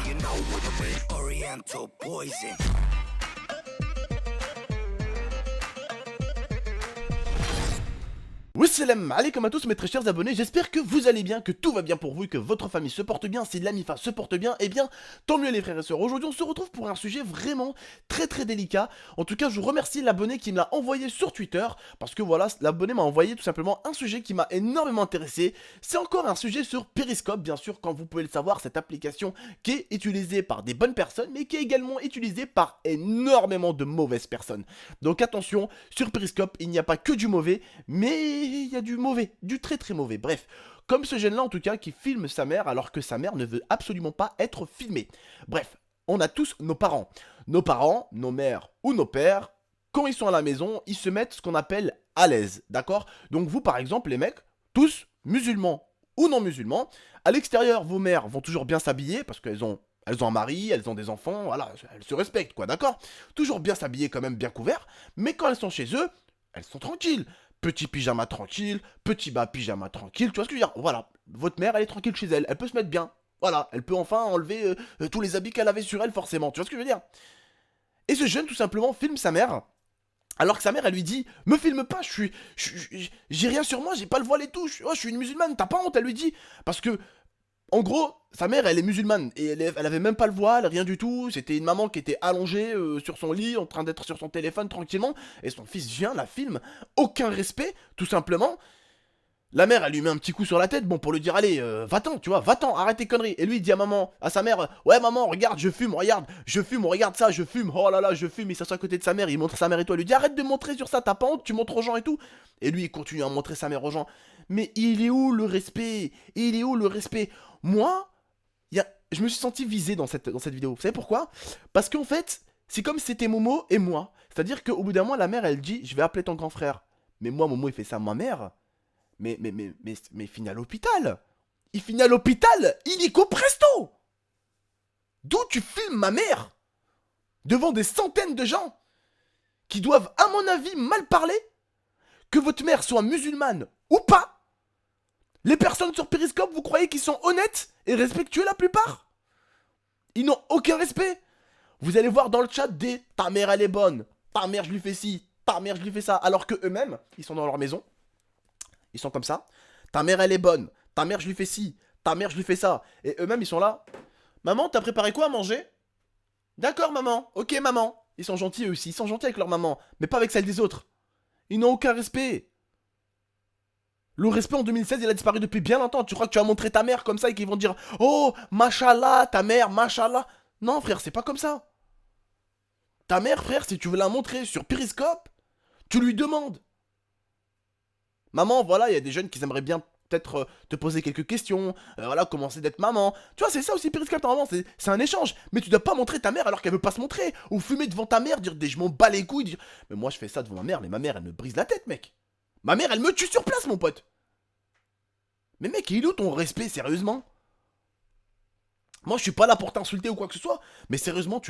you know what I mean? Oriental poison. Wassalam alaikum à tous mes très chers abonnés, j'espère que vous allez bien, que tout va bien pour vous et que votre famille se porte bien. Si l'amifa se porte bien, eh bien tant mieux les frères et sœurs. Aujourd'hui on se retrouve pour un sujet vraiment très délicat. En tout cas je remercie l'abonné qui me l'a envoyé sur Twitter, parce que voilà, l'abonné m'a envoyé tout simplement un sujet qui m'a énormément intéressé. C'est encore un sujet sur Periscope, bien sûr, comme vous pouvez le savoir, cette application qui est utilisée par des bonnes personnes, mais qui est également utilisée par énormément de mauvaises personnes. Donc attention, sur Periscope il n'y a pas que du mauvais, mais il y a du mauvais, du très mauvais, bref. Comme ce jeune là en tout cas qui filme sa mère alors que sa mère ne veut absolument pas être filmée. Bref, on a tous nos parents. Nos parents, nos mères ou nos pères, quand ils sont à la maison, ils se mettent ce qu'on appelle à l'aise, d'accord? Donc vous par exemple les mecs, tous musulmans ou non musulmans, à l'extérieur vos mères vont toujours bien s'habiller parce qu'elles ont un mari, elles ont des enfants, voilà, elles se respectent quoi, d'accord? Toujours bien s'habiller quand même, bien couverts, mais quand elles sont chez eux, elles sont tranquilles. Petit pyjama tranquille, petit bas pyjama tranquille, tu vois ce que je veux dire? Voilà, votre mère elle est tranquille chez elle, elle peut se mettre bien. Voilà, elle peut enfin enlever tous les habits qu'elle avait sur elle forcément, tu vois ce que je veux dire? Et ce jeune tout simplement filme sa mère, alors que sa mère elle lui dit me filme pas, j'ai rien sur moi, j'ai pas le voile et tout, je suis une musulmane, t'as pas honte, elle lui dit, parce que en gros, sa mère, elle est musulmane, et elle avait même pas le voile, rien du tout, c'était une maman qui était allongée sur son lit, en train d'être sur son téléphone tranquillement, et son fils vient, la filme, aucun respect, tout simplement. La mère, elle lui met un petit coup sur la tête, bon, pour lui dire, allez, va-t'en, tu vois, va-t'en, arrête tes conneries. Et lui, il dit à maman, à sa mère, ouais, maman, regarde, je fume, regarde ça, je fume, oh là là, je fume. Il s'assoit à côté de sa mère, il montre sa mère et tout, elle lui dit, arrête de montrer sur ça, t'as pas honte, tu montres aux gens et tout. Et lui, il continue à montrer sa mère aux gens. Mais il est où le respect? Il est où le respect? Moi, je me suis senti visé dans cette vidéo. Vous savez pourquoi? Parce qu'en fait, c'est comme si c'était Momo et moi. C'est-à-dire qu'au bout d'un moment, la mère, elle dit, je vais appeler ton grand frère. Mais moi, Momo, il fait ça à ma mère. Mais il finit à l'hôpital. Il finit à l'hôpital, illico presto. D'où tu filmes ma mère devant des centaines de gens qui doivent, à mon avis, mal parler. Que votre mère soit musulmane ou pas. Les personnes sur Periscope, vous croyez qu'ils sont honnêtes et respectueux la plupart? Ils n'ont aucun respect. Vous allez voir dans le chat des ta mère elle est bonne, ta mère je lui fais ci, ta mère je lui fais ça, alors que eux-mêmes, ils sont dans leur maison. Ils sont comme ça. Ta mère elle est bonne, ta mère je lui fais ci, ta mère je lui fais ça. Et eux-mêmes ils sont là. Maman, t'as préparé quoi à manger? D'accord maman, ok maman. Ils sont gentils eux aussi, ils sont gentils avec leur maman, mais pas avec celle des autres. Ils n'ont aucun respect. Le respect en 2016 il a disparu depuis bien longtemps. Tu crois que tu vas montrer ta mère comme ça et qu'ils vont dire oh machallah ta mère machallah? Non frère, c'est pas comme ça. Ta mère frère, si tu veux la montrer sur Periscope, tu lui demandes. Maman, voilà, il y a des jeunes qui aimeraient bien peut-être te poser quelques questions, voilà, commencer d'être maman. Tu vois, c'est ça aussi Periscope, normalement, c'est un échange. Mais tu dois pas montrer ta mère alors qu'elle veut pas se montrer. Ou fumer devant ta mère, dire des je m'en bats les couilles, dire mais moi je fais ça devant ma mère, mais ma mère elle me brise la tête, mec. Ma mère elle me tue sur place, mon pote. Mais mec, il est où ton respect, sérieusement? Moi je suis pas là pour t'insulter ou quoi que ce soit, mais sérieusement,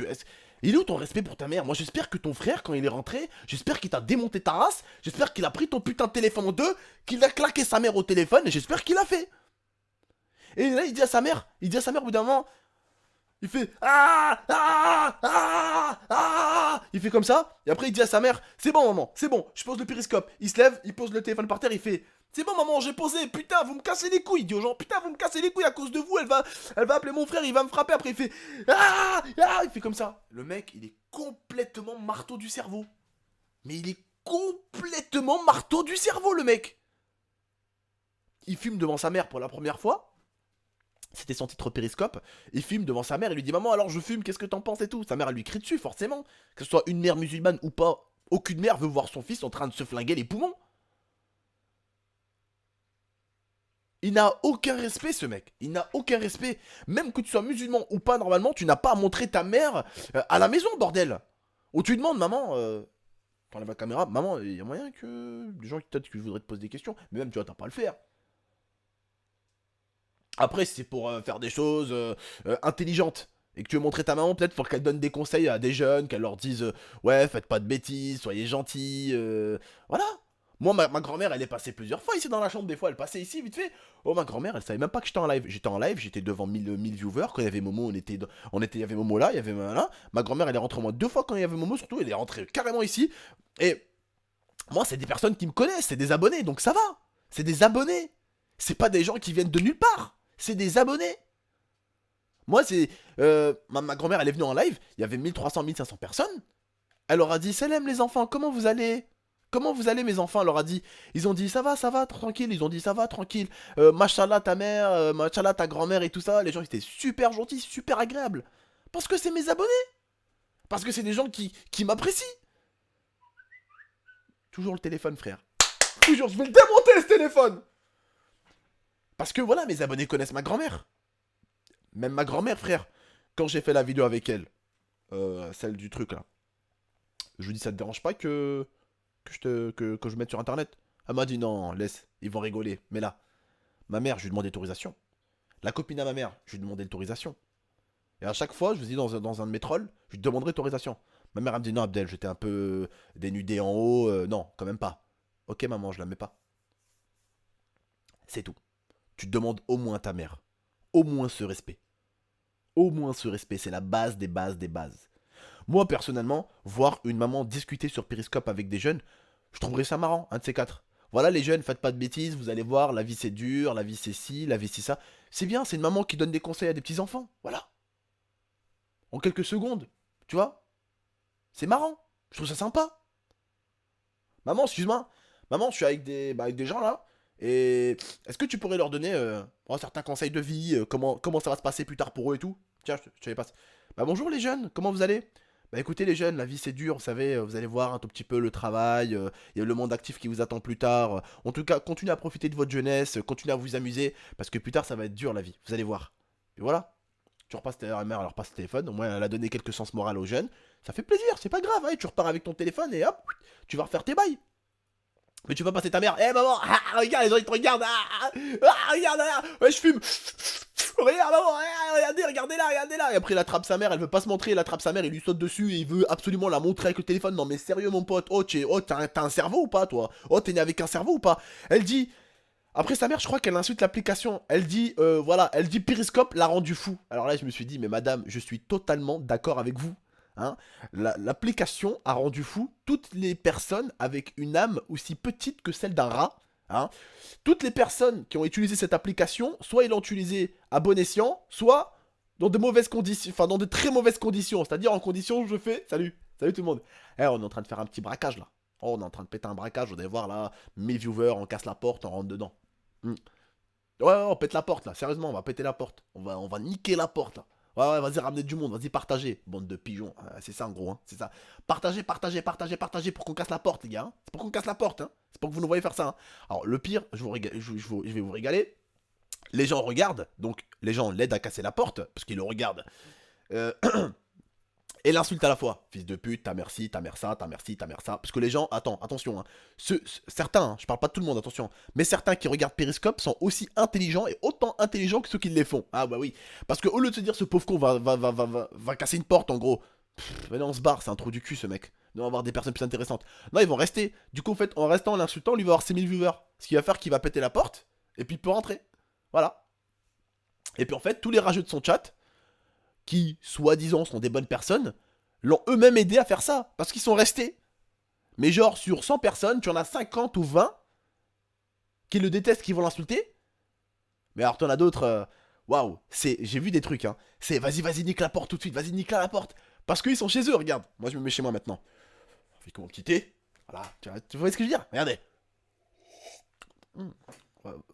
il est où ton respect pour ta mère? Moi j'espère que ton frère, quand il est rentré, j'espère qu'il t'a démonté ta race, j'espère qu'il a pris ton putain de téléphone en deux, qu'il a claqué sa mère au téléphone, et j'espère qu'il a fait. Et là il dit à sa mère, au bout d'un moment, il fait il fait comme ça, et après il dit à sa mère, c'est bon maman, c'est bon, je pose le périscope. Il se lève, il pose le téléphone par terre, il fait, c'est bon maman, j'ai posé, putain, vous me cassez les couilles, il dit aux gens, putain, vous me cassez les couilles à cause de vous, elle va appeler mon frère, il va me frapper, après il fait il fait comme ça. Le mec, il est complètement marteau du cerveau. Mais il est complètement marteau du cerveau, le mec. Il fume devant sa mère pour la première fois. C'était son titre Périscope. Il fume devant sa mère, il lui dit maman, alors je fume, qu'est-ce que t'en penses et tout. Sa mère, elle lui crie dessus, forcément. Que ce soit une mère musulmane ou pas, aucune mère veut voir son fils en train de se flinguer les poumons. Il n'a aucun respect, ce mec. Il n'a aucun respect. Même que tu sois musulman ou pas, normalement, tu n'as pas à montrer ta mère à la maison, bordel. Ou tu demandes, maman, t'enlèves la caméra, maman, il y a moyen que des gens peut-être qui voudraient te poser des questions, mais même, tu vois, t'as pas à le faire. Après, si c'est pour faire des choses intelligentes, et que tu veux montrer ta maman, peut-être faut qu'elle donne des conseils à des jeunes, qu'elle leur dise ouais, faites pas de bêtises, soyez gentils, voilà. Moi, ma grand-mère, elle est passée plusieurs fois ici dans la chambre, des fois, elle passait ici, vite fait. Oh, ma grand-mère, elle savait même pas que j'étais en live. J'étais en live, j'étais devant 1000 viewers. Quand il y avait Momo, il y avait Momo là, il y avait là. Ma grand-mère, elle est rentrée au moins 2 fois quand il y avait Momo, surtout, elle est rentrée carrément ici. Et moi, c'est des personnes qui me connaissent, c'est des abonnés, donc ça va. C'est des abonnés. C'est pas des gens qui viennent de nulle part. C'est des abonnés. Moi, c'est. Ma grand-mère, elle est venue en live, il y avait 1300, 1500 personnes. Elle leur a dit salam les enfants, comment vous allez? Comment vous allez mes enfants? Elle leur a dit. Ils ont dit ça va, tranquille. Ils ont dit ça va, tranquille. Machallah ta mère, machallah ta grand-mère et tout ça. Les gens étaient super gentils, super agréables. Parce que c'est mes abonnés. Parce que c'est des gens qui m'apprécient. Toujours le téléphone, frère. Toujours, je vais le démonter ce téléphone. Parce que voilà, mes abonnés connaissent ma grand-mère. Même ma grand-mère, frère. Quand j'ai fait la vidéo avec elle, celle du truc là, je lui dis ça te dérange pas que je mette sur internet? Elle m'a dit non, laisse, ils vont rigoler. Mais là, ma mère, je lui demande autorisation. La copine à ma mère, je lui demandais l'autorisation. Et à chaque fois, je vous dis dans un de mes trolls, je lui demanderai autorisation. Ma mère, elle me dit non, Abdel, j'étais un peu dénudé en haut. Non, quand même pas. Ok, maman, je la mets pas. C'est tout. Tu demandes au moins à ta mère. Au moins ce respect. Au moins ce respect, c'est la base des bases des bases. Moi, personnellement, voir une maman discuter sur Periscope avec des jeunes, je trouverais ça marrant, un de ces quatre. Voilà les jeunes, faites pas de bêtises, vous allez voir, la vie c'est dur, la vie c'est ci, la vie c'est ça. C'est bien, c'est une maman qui donne des conseils à des petits enfants, voilà. En quelques secondes, tu vois. C'est marrant, je trouve ça sympa. Maman, excuse-moi, maman, je suis avec des gens là, et est-ce que tu pourrais leur donner certains conseils de vie, comment ça va se passer plus tard pour eux et tout? Tiens, je savais pas. Bah bonjour les jeunes, comment vous allez? Bah écoutez les jeunes, la vie c'est dur, vous savez, vous allez voir un tout petit peu le travail, il y a le monde actif qui vous attend plus tard. En tout cas, continuez à profiter de votre jeunesse, continuez à vous amuser, parce que plus tard ça va être dur la vie, vous allez voir. Et voilà, tu repasses ta mère, elle repasse le téléphone, au moins elle a donné quelques sens moral aux jeunes, ça fait plaisir, c'est pas grave, hein, tu repars avec ton téléphone et hop, tu vas refaire tes bails. Mais tu vas passer ta mère, eh maman, regarde, les gens ils te regardent, regarde, ouais je fume. Regarde, maman, regardez là. Et après, il attrape sa mère, elle veut pas se montrer, il attrape sa mère, il lui saute dessus et il veut absolument la montrer avec le téléphone. Non, mais sérieux, mon pote, t'as un cerveau ou pas, toi? Oh, t'es né avec un cerveau ou pas? Elle dit. Après, sa mère, je crois qu'elle insulte l'application. Elle dit, voilà, elle dit Periscope l'a rendu fou. Alors là, je me suis dit, mais madame, je suis totalement d'accord avec vous. Hein, l'application a rendu fou toutes les personnes avec une âme aussi petite que celle d'un rat. Hein. Toutes les personnes qui ont utilisé cette application, soit ils l'ont utilisée à bon escient, soit dans de mauvaises conditions, enfin dans de très mauvaises conditions. C'est-à-dire en conditions où je fais, salut tout le monde. Eh, on est en train de faire un petit braquage là. Oh, on est en train de péter un braquage, vous allez voir là, 1000 viewers, on casse la porte, on rentre dedans. Ouais, on pète la porte là, sérieusement, on va péter la porte. On va niquer la porte là. Ouais, vas-y, ramenez du monde, vas-y, partagez. Bande de pigeons, c'est ça en gros, hein, c'est ça. Partagez pour qu'on casse la porte, les gars. Hein. C'est pour qu'on casse la porte, hein. C'est pour que vous nous voyez faire ça. Hein. Alors, le pire, je vais vous régaler. Les gens regardent, donc les gens l'aident à casser la porte, parce qu'ils le regardent. Euh, Et l'insulte à la fois. Fils de pute, ta mère ci, ta mère ça, ta mère ci, ta mère ça. Parce que les gens, attention, hein. Certains, hein, je parle pas de tout le monde, attention. Mais certains qui regardent Periscope sont aussi intelligents et autant intelligents que ceux qui les font. Ah bah oui. Parce qu'au lieu de se dire ce pauvre con va casser une porte en gros. Mais non, on se barre, c'est un trou du cul ce mec. On va avoir des personnes plus intéressantes. Non, ils vont rester. Du coup, en fait, en restant en l'insultant, lui va avoir 6000 viewers. Ce qui va faire qu'il va péter la porte. Et puis il peut rentrer. Voilà. Et puis en fait, tous les rageux de son chat, qui, soi-disant, sont des bonnes personnes, l'ont eux-mêmes aidé à faire ça, parce qu'ils sont restés. Mais genre, sur 100 personnes, tu en as 50 ou 20 qui le détestent, qui vont l'insulter. Mais alors, t'en as d'autres, waouh, j'ai vu des trucs, hein. C'est, vas-y, nique la porte tout de suite, vas-y, nique la porte. Parce qu'ils sont chez eux, regarde. Moi, je me mets chez moi maintenant. Je fais comment quitter. Voilà, tu vois ce que je veux dire? Regardez.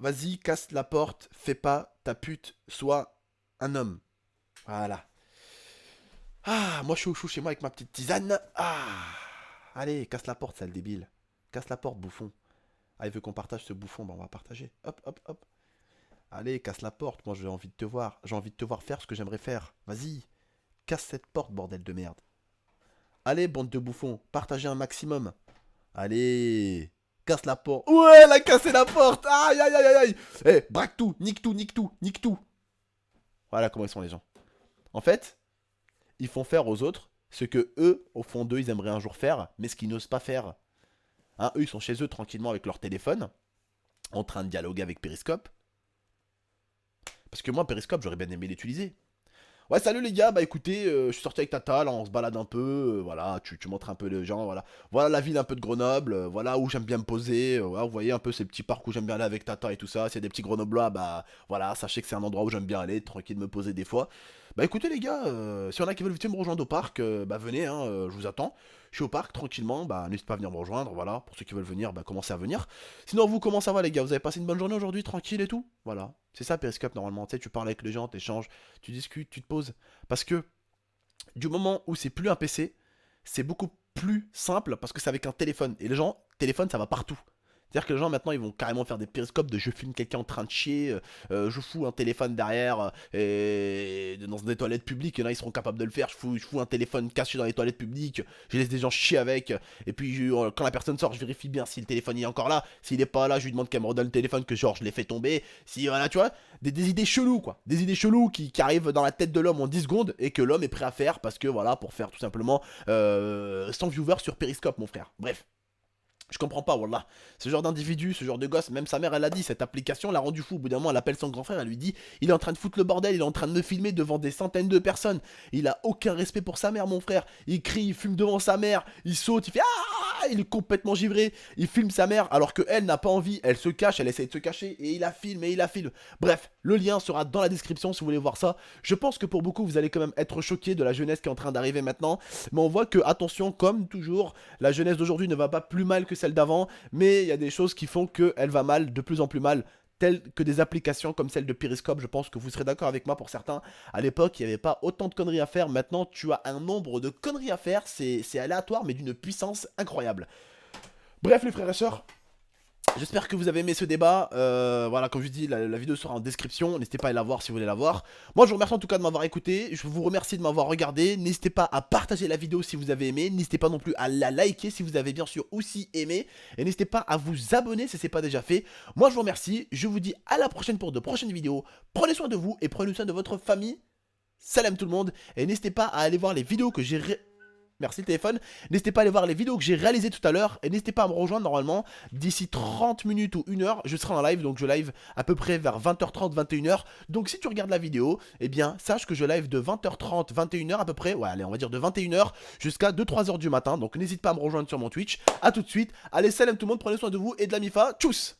Vas-y, casse la porte, fais pas ta pute, sois un homme. Voilà. Ah, moi je suis au chaud chez moi avec ma petite tisane. Ah, allez, casse la porte, sale débile. Casse la porte, bouffon. Ah, il veut qu'on partage ce bouffon, bah on va partager. Hop. Allez, casse la porte, moi j'ai envie de te voir. J'ai envie de te voir faire ce que j'aimerais faire. Vas-y, casse cette porte, bordel de merde. Allez, bande de bouffons, partagez un maximum. Allez, casse la porte. Ouais, elle a cassé la porte. Aïe. Eh, braque tout, nique tout. Voilà comment ils sont les gens. En fait, ils font faire aux autres ce que eux, au fond d'eux, ils aimeraient un jour faire, mais ce qu'ils n'osent pas faire. Hein, eux, ils sont chez eux tranquillement avec leur téléphone, en train de dialoguer avec Periscope. Parce que moi, Periscope, j'aurais bien aimé l'utiliser. Ouais, salut les gars, bah écoutez, je suis sorti avec Tata, là on se balade un peu, voilà, tu montres un peu les gens, voilà. Voilà la ville un peu de Grenoble, voilà où j'aime bien me poser, voilà, vous voyez un peu ces petits parcs où j'aime bien aller avec Tata et tout ça, s'il y a des petits Grenoblois, bah voilà, sachez que c'est un endroit où j'aime bien aller, tranquille me poser des fois. Bah écoutez les gars, si y en a qui veulent venir me rejoindre au parc, bah venez, hein, je vous attends. Je suis au parc tranquillement, bah n'hésitez pas à venir me rejoindre, voilà, pour ceux qui veulent venir, bah commencez à venir. Sinon vous, comment ça va les gars? Vous avez passé une bonne journée aujourd'hui, tranquille et tout? Voilà, c'est ça Periscope normalement, tu sais, tu parles avec les gens, t'échanges, tu discutes, tu te poses. Parce que du moment où c'est plus un PC, c'est beaucoup plus simple parce que c'est avec un téléphone. Et les gens, téléphone, ça va partout. C'est-à-dire que les gens maintenant ils vont carrément faire des périscopes de je filme quelqu'un en train de chier, je fous un téléphone derrière et dans des toilettes publiques, il y en a ils seront capables de le faire, je fous un téléphone caché dans les toilettes publiques, je laisse des gens chier avec, et puis quand la personne sort je vérifie bien si le téléphone il est encore là, s'il est pas là je lui demande qu'elle me redonne le téléphone que genre je l'ai fait tomber, si voilà tu vois, des idées cheloues quoi, des idées cheloues qui arrivent dans la tête de l'homme en 10 secondes et que l'homme est prêt à faire parce que voilà pour faire tout simplement 100 viewers sur Periscope mon frère, bref. Je comprends pas, wallah. Ce genre d'individu, ce genre de gosse, même sa mère, elle a dit, cette application l'a rendu fou. Au bout d'un moment, elle appelle son grand frère, elle lui dit, il est en train de foutre le bordel, il est en train de me filmer devant des centaines de personnes. Il a aucun respect pour sa mère, mon frère. Il crie, il fume devant sa mère, il saute, il fait ah, il est complètement givré. Il filme sa mère alors que elle n'a pas envie, elle se cache, elle essaie de se cacher et il la filme et il la filme. Bref, le lien sera dans la description si vous voulez voir ça. Je pense que pour beaucoup, vous allez quand même être choqués de la jeunesse qui est en train d'arriver maintenant. Mais on voit que, attention, comme toujours, la jeunesse d'aujourd'hui ne va pas plus mal que celle d'avant, mais il y a des choses qui font qu'elle va mal, de plus en plus mal, telles que des applications comme celle de Periscope. Je pense que vous serez d'accord avec moi pour certains. À l'époque, il n'y avait pas autant de conneries à faire. Maintenant, tu as un nombre de conneries à faire. C'est aléatoire, mais d'une puissance incroyable. Bref, les frères et sœurs, j'espère que vous avez aimé ce débat. Voilà, comme je vous dis, la vidéo sera en description. N'hésitez pas à aller la voir si vous voulez la voir. Moi, je vous remercie en tout cas de m'avoir écouté. Je vous remercie de m'avoir regardé. N'hésitez pas à partager la vidéo si vous avez aimé. N'hésitez pas non plus à la liker si vous avez bien sûr aussi aimé. Et n'hésitez pas à vous abonner si ce n'est pas déjà fait. Moi, je vous remercie. Je vous dis à la prochaine pour de prochaines vidéos. Prenez soin de vous et prenez soin de votre famille. Salam tout le monde. Et n'hésitez pas à aller voir les vidéos que j'ai Merci le téléphone. N'hésitez pas à aller voir les vidéos que j'ai réalisées tout à l'heure. Et n'hésitez pas à me rejoindre normalement. D'ici 30 minutes ou 1 heure, je serai en live. Donc je live à peu près vers 20h30, 21h. Donc si tu regardes la vidéo, eh bien sache que je live de 20h30, 21h à peu près. Ouais, allez, on va dire de 21h jusqu'à 2-3h du matin. Donc n'hésite pas à me rejoindre sur mon Twitch. A tout de suite. Allez, salam tout le monde. Prenez soin de vous et de la MIFA. Tchuss!